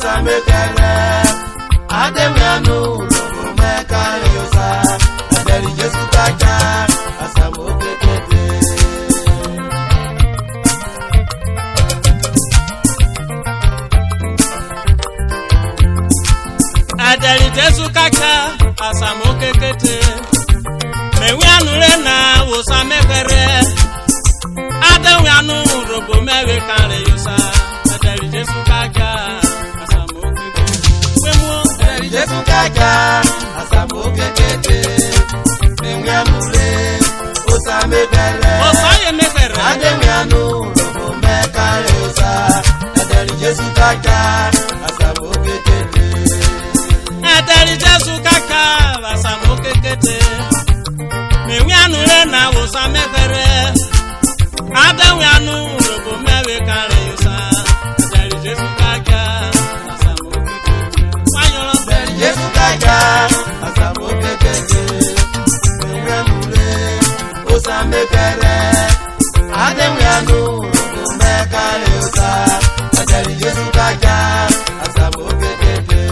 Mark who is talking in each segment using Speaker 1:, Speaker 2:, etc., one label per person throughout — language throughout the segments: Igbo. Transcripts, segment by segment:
Speaker 1: usamekele ademianu Urhobo mekale yosa Edejesukacha asamokekete
Speaker 2: Edejesukacha asamokekete mewianu rena usamekere ademianu Urhobo mekale yosa Edejesukacha
Speaker 1: Edejesukacha asamokekete mewianule usamekele ademianu Urhobo mekale yosa Edejesukacha asamokekete
Speaker 2: Edejesukacha asamokekete mewianule na usamekere ademianu Urhobo mekale yosa Edejesukacha
Speaker 1: Edejesukacha asamokekete mewianule usamekele ademianu Urhobo mekale yosa Edejesukacha asamokekete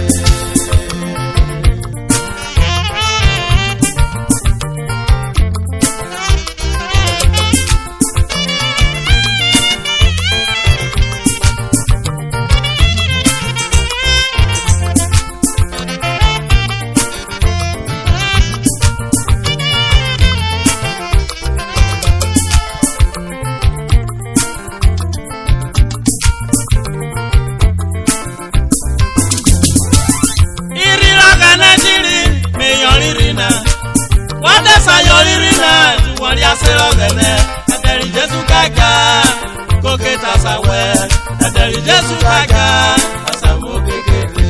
Speaker 2: Edejesukacha koketa sawe Edejesukacha asamokekete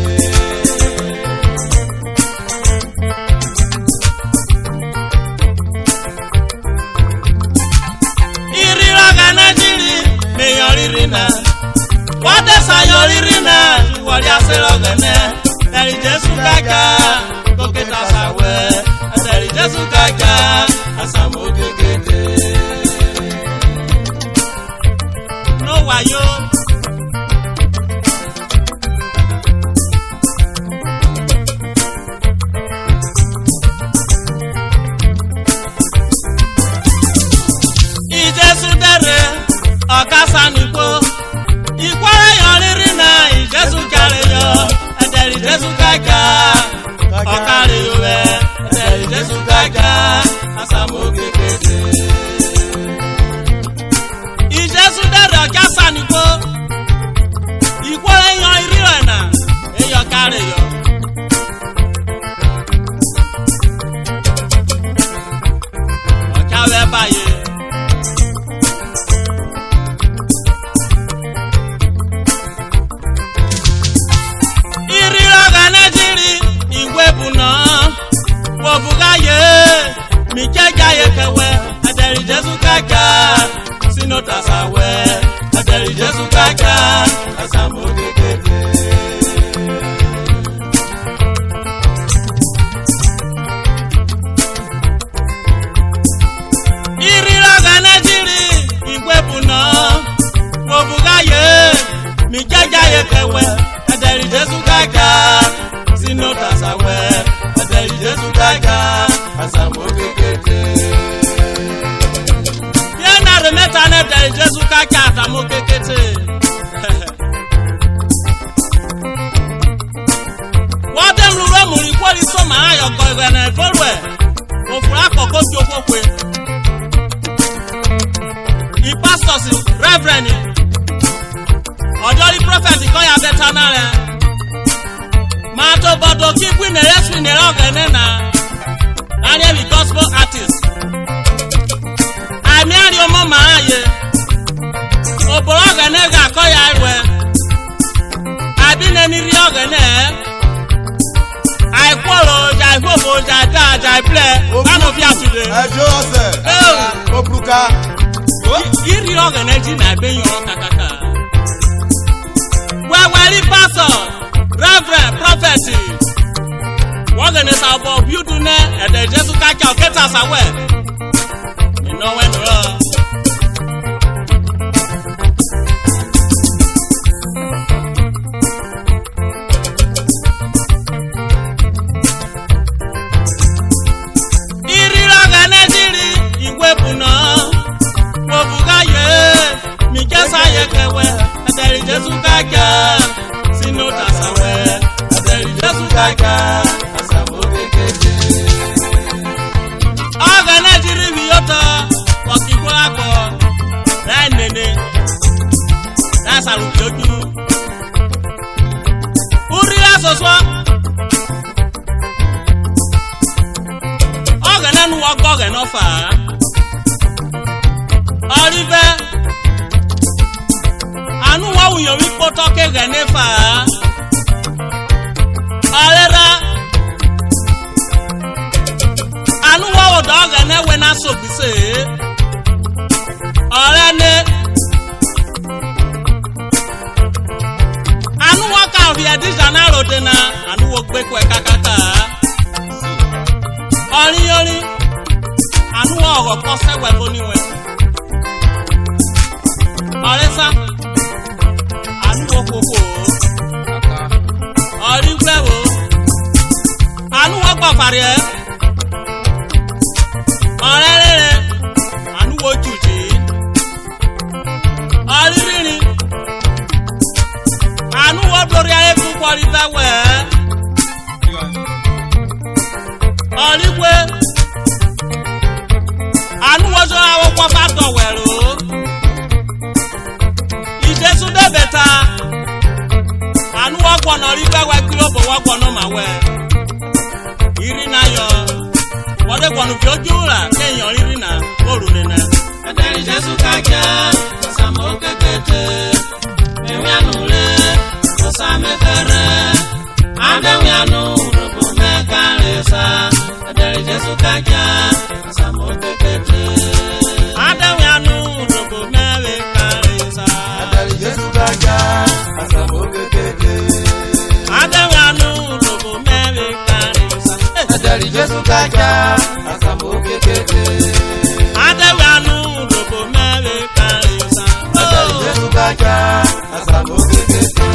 Speaker 2: irira kana jiri meyoririna wadesa yoririna wali asero gene Edejesukacha koketa sawe Edejesukacha asamokekete wayo Ijesudere okasaniko ikwara yoriri na Ijesukare yo Edejesukacha okare yo Edejesukacha asamokekete Ijesudere okasaniko ikwara yoriri na eyokare yo okawe baye Edejesukacha sinotasawe Edejesukacha asamokekete iriraga jiri igwebuna wobugaye mijajaye kewe Edejesukacha sinotasawe Edejesukacha asamokekete Edejesukacha asamokekete Wadem luro muri kwori so ma ayo ko na evolwe ofura akoko ti okokwe I pastors reverend Odori prophet ko ya beta na re ma to bodo ki queen reswi ne ogene na anya bi gospel artist Ami ari omo ma aye oboro ogene ga ko ya iwe abi na ni ri ogene I follow jai hobo jai da jai play one of you today
Speaker 1: ejo ose opruka
Speaker 2: iri ogene ji na be yon kakaka we pastor reverend prophet ogene sa bo build ne Edejesukacha oketa sawe you know when soswa ogene nu wo goge no fa orive anu wa uyo wi poto ke gene fa alera anu wa o do gene we na so bise orene anu wa ka fi edija na rode na anu wo gbe ko kakata ori anu wa o ko se we bo ni we oresa anu wo koko ori glewo anu wa pa fare orere anu wo juji ori rini anu wo dori aye fu kwori dawe ori gwe anu wo so awo kwa fa do wero Jesu de beta anu wa gbono ri gba wa kilo bo wa gbono ma we iri na yo wode gbono fi oju ra keyan iri na oru ni na Edejesukacha samo kekete ewi anu le o sa me fere adawi anu robo me karesa Edejesukacha samo kekete adawi anu robo me karesa
Speaker 1: Edejesukacha asamo kekete
Speaker 2: adawianu robo mere karisa
Speaker 1: Edejesukacha asamo kekete
Speaker 2: adawianu robo mere karisa
Speaker 1: Edejesukacha asamo kekete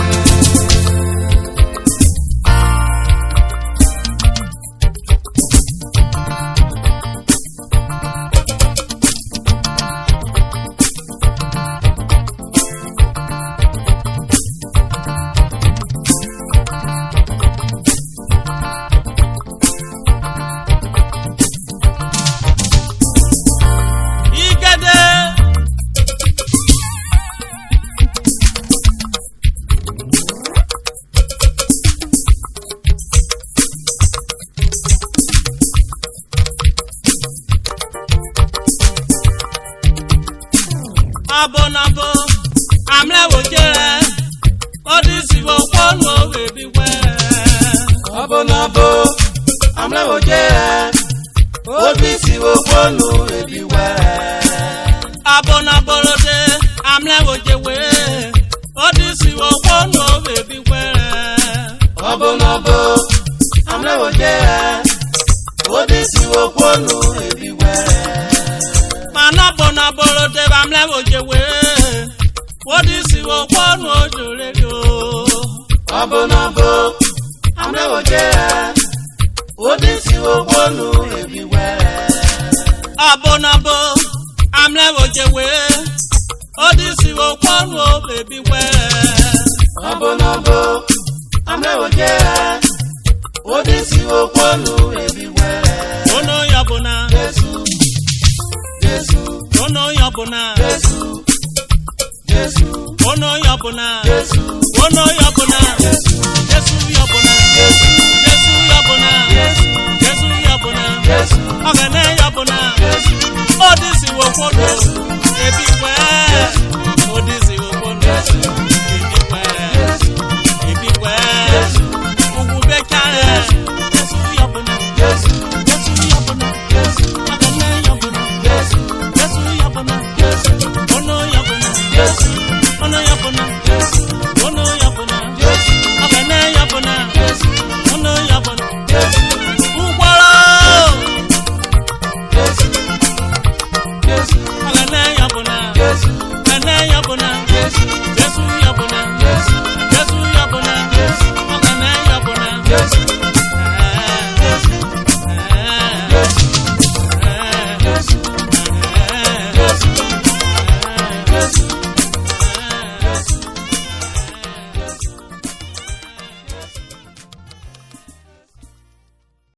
Speaker 2: abonabo amlewo jere odisi wo ponu obebi we
Speaker 1: Abonabo amlewo jere odisi wo ponu ebi we
Speaker 2: abonabo rode amlewo jewe odisi wo ponu obebi we
Speaker 1: Abonabo amlewo jere odisi wo ponu ebi we
Speaker 2: manabonabo rode amlewo jewe odisi wo ponu ojore yo
Speaker 1: Abonabo amlewo jere odisi wo ponu ebi we
Speaker 2: abonabo amlewo jewe odisi wo ponu obebi we
Speaker 1: Abonabo amlewo jere odisi wo ponu ebi we
Speaker 2: ono yabona
Speaker 1: Jesu Jesu
Speaker 2: ono yabona
Speaker 1: Jesu Jesu
Speaker 2: ono yabona
Speaker 1: Jesu
Speaker 2: ono yabona
Speaker 1: Jesu